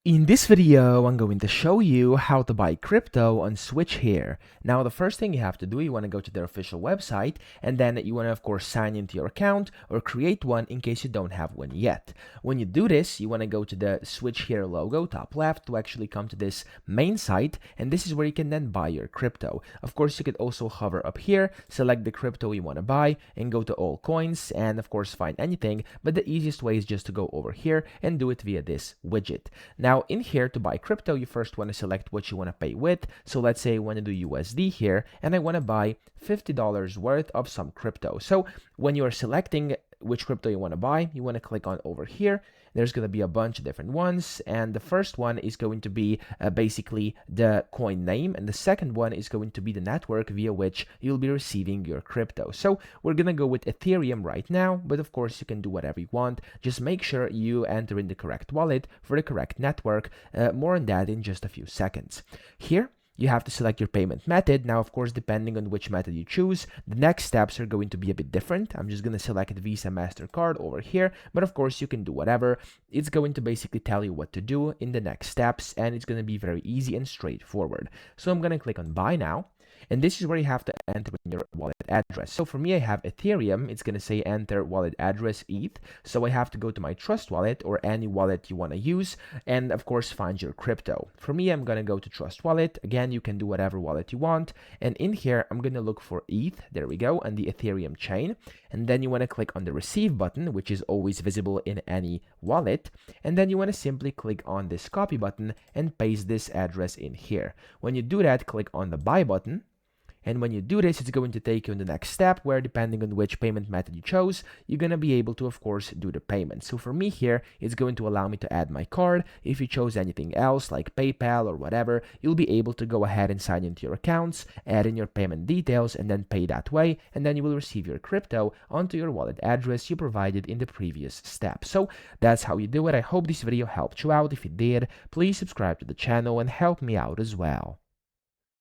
In this video, I'm going to show you how to buy crypto on Switchere. Now, the first thing you have to do, you want to go to their official website, and then you want to, of course, sign into your account or create one in case you don't have one yet. When you do this, you want to go to the Switchere logo, top left, to actually come to this main site, and this is where you can then buy your crypto. Of course, you could also hover up here, select the crypto you want to buy, and go to all coins, and of course, find anything, but the easiest way is just to go over here and do it via this widget. Now, in here to buy crypto, you first want to select what you want to pay with. So let's say I want to do USD here, and I want to buy $50 worth of some crypto. So when you are selecting which crypto you want to buy, you want to click on over here. There's going to be a bunch of different ones, and the first one is going to be basically the coin name, and the second one is going to be the network via which you'll be receiving your crypto. So we're going to go with Ethereum right now, but of course you can do whatever you want. Just make sure you enter in the correct wallet for the correct network. More on that in just a few seconds. Here, you have to select your payment method. Now, of course, depending on which method you choose, the next steps are going to be a bit different. I'm just going to select Visa, MasterCard over here, but of course, you can do whatever. It's going to basically tell you what to do in the next steps, and it's going to be very easy and straightforward. So I'm going to click on Buy Now. And this is where you have to enter in your wallet address. So for me, I have Ethereum. It's going to say enter wallet address ETH. So I have to go to my Trust Wallet or any wallet you want to use, and of course find your crypto. For me, I'm going to go to Trust Wallet. Again, you can do whatever wallet you want. And in here, I'm going to look for ETH. There we go, and the Ethereum chain. And then you want to click on the Receive button, which is always visible in any wallet. And then you want to simply click on this Copy button and paste this address in here. When you do that, click on the Buy button. And when you do this, it's going to take you in the next step where, depending on which payment method you chose, you're going to be able to, of course, do the payment. So for me here, it's going to allow me to add my card. If you chose anything else like PayPal or whatever, you'll be able to go ahead and sign into your accounts, add in your payment details, and then pay that way. And then you will receive your crypto onto your wallet address you provided in the previous step. So that's how you do it. I hope this video helped you out. If it did, please subscribe to the channel and help me out as well.